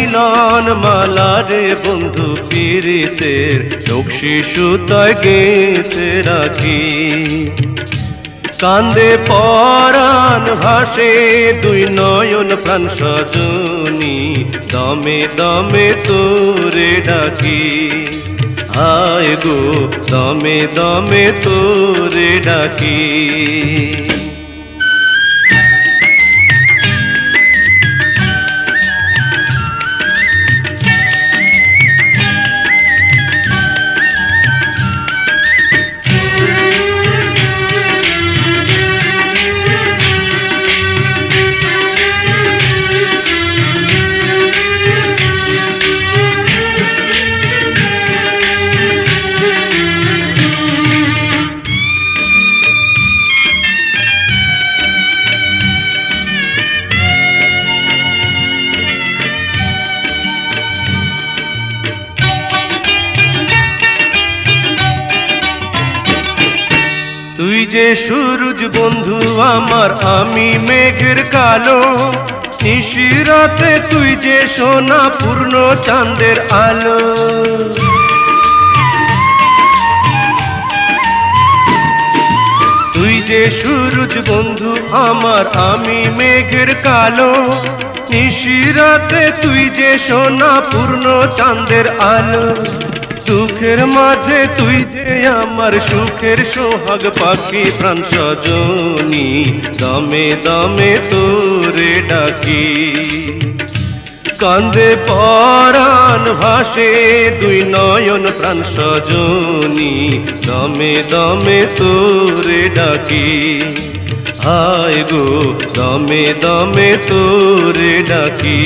মিলন মালা রে বন্ধু পীড়িতের নকশি সুতায় গেঁথে রাখি। কান্দে পরাণ ভাসে দুই নয়ন প্রাণ সজনী, দমে দমে তোরে ডাকি। হায় গো দমে দমে তোরে ডাকি। তুই যে সূরজ বন্ধু আমার, আমি মেঘের কালো। নিশিরাতে তুই যে সোনা পূর্ণ চাঁদের আলো। তুই যে সূরজ বন্ধু আমার, আমি মেঘের কালো। নিশিরাতে তুই যে সোনা পূর্ণ চাঁদের আলো। দুঃখের মাঝে তুই যে আমার সুখের সোহাগ পাখি প্রাণ সজনী, দমে দমে তোরে ডাকি। কান্দে পরাণ ভাসে দুই নয়ন প্রাণ সজনী, দমে দমে তোরে ডাকি। হায় গো দমে দমে তোরে ডাকি।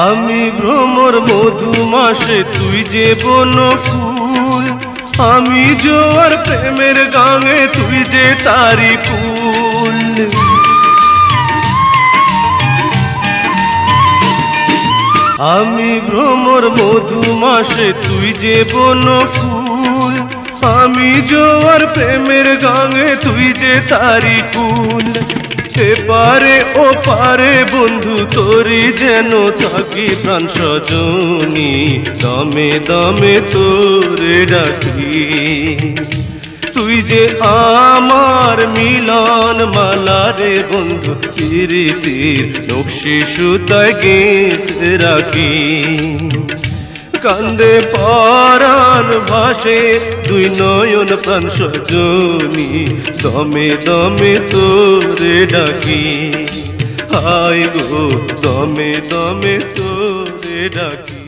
আমি ভ্রমর মধুমাসে তুই যে বন ফুল, আমি জোয়ার প্রেমের গাঙে তুই যে তারি ফুল। আমি ভ্রমর মধুমাসে তুই যে বন ফুল, আমি জোয়ার প্রেমের গাঙে তুই যে তারি ফুল। এপারে ও পারে বন্ধু তোরি যেন থাকি প্রাণ সজনী, দমে দমে তোরে ডাকি। তুই যে আমার মিলন মালা রে বন্ধু পীড়িতের নকশি সুতায় গেঁথে রাখি। কান্দে পরাণ ভাসে দুই নয়ন প্রাণ সজনী, দমে দমে তোরে ডাকি। হায় গো দমে দমে তোরে ডাকি।